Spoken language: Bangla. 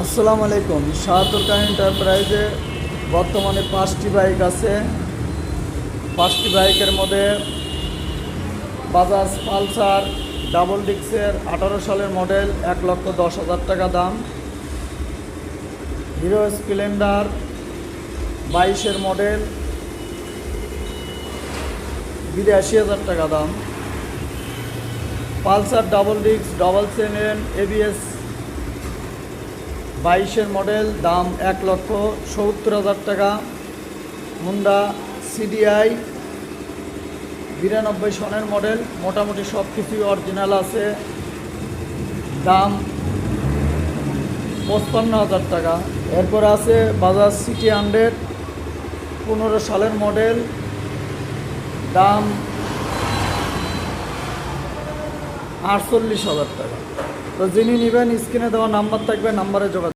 আসসালামু আলাইকুম। শাহাদুর এন্টারপ্রাইজে বর্তমানে 5টি বাইক আছে। 5টি বাইকের মধ্যে বাজাজ পালসার ডাবল ডিক্সের 18 সালের মডেল 1,10,000 টাকা দাম। হিরো স্প্লেন্ডার 22-এর মডেল 82,000 টাকা দাম। পালসার ডাবল ডিক্স ডবল চেনের এবিএস 22-এর মডেল দাম 1,70,000 টাকা। হুন্ডা সিডিআই 92 সনের মডেল, মোটামুটি সব কিছুই অরিজিনাল আছে, দাম 55,000 টাকা। এরপর আছে বাজাজ সিটি 100 15 সালের মডেল, দাম 48,000 টাকা। তো যিনি নেবেন স্ক্রিনে দেওয়া নাম্বার থাকবে, নাম্বারে যোগাযোগ।